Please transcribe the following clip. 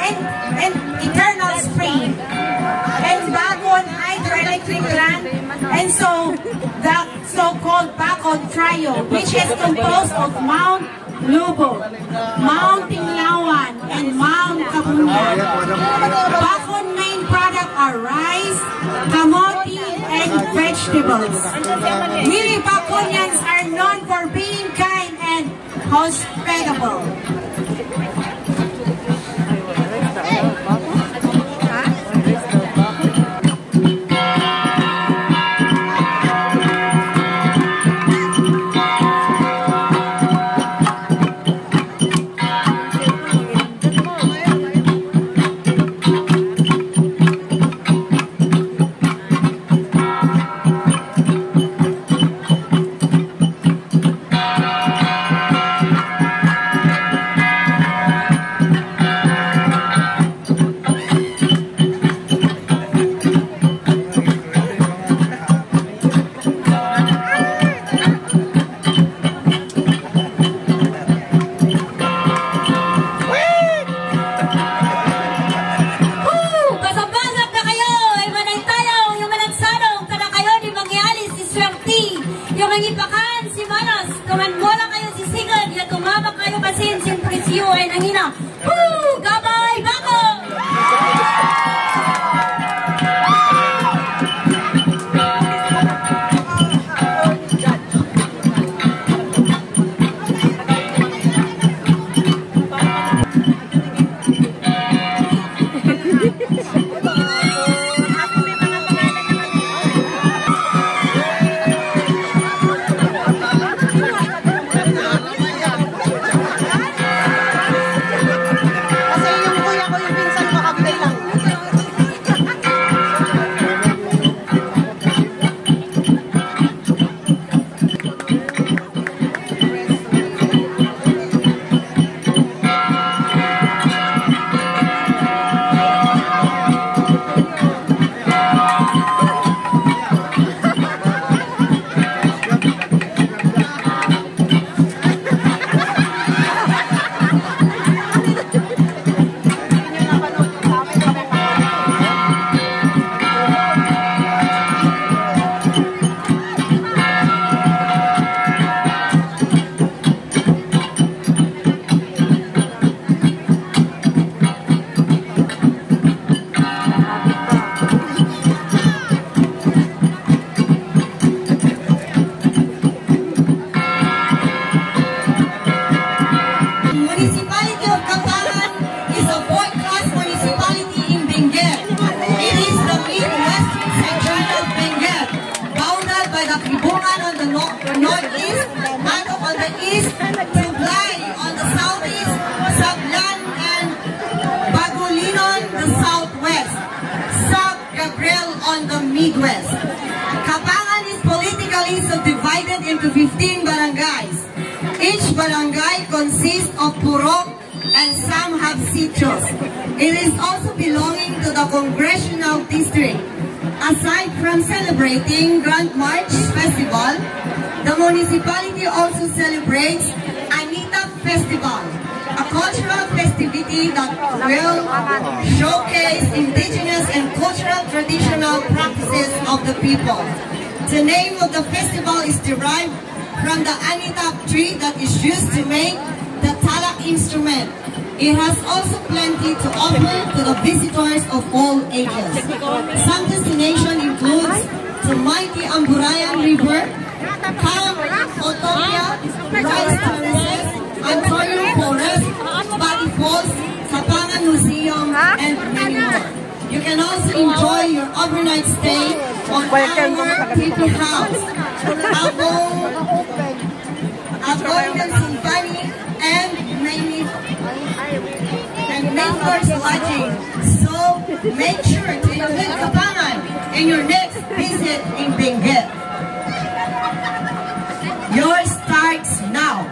have an eternal spring and Bacon hydroelectric plant, and so the so-called Bacon Trio, which is composed of Mount Lubo, Mount Tinglawan, and Mount Kabungan. Bacon main product are rice, kamote, and vegetables. We Baconians are known for being kind and hospitable. Midwest. Kapangan is politically subdivided into 15 barangays. Each barangay consists of purok and some have sitios. It is also belonging to the Congressional District. Aside from celebrating Grand March Festival, the municipality also celebrates Anita Festival, a cultural festivity that will showcase indigenous and cultural traditional practices of the people. The name of the festival is derived from the Anita tree that is used to make the talak instrument. It has also plenty to offer to the visitors of all ages. Some destination includes the mighty Amburayan River, Camp Otopia, Rice Terraces, Antonio Forest, Body Falls, Kapangan Museum, and many more. You can also enjoy your overnight stay on our people house, Abong Symphony, and Mayford's Lodging. So make sure to include Kapangan in your next visit in Benguet. Yours starts now.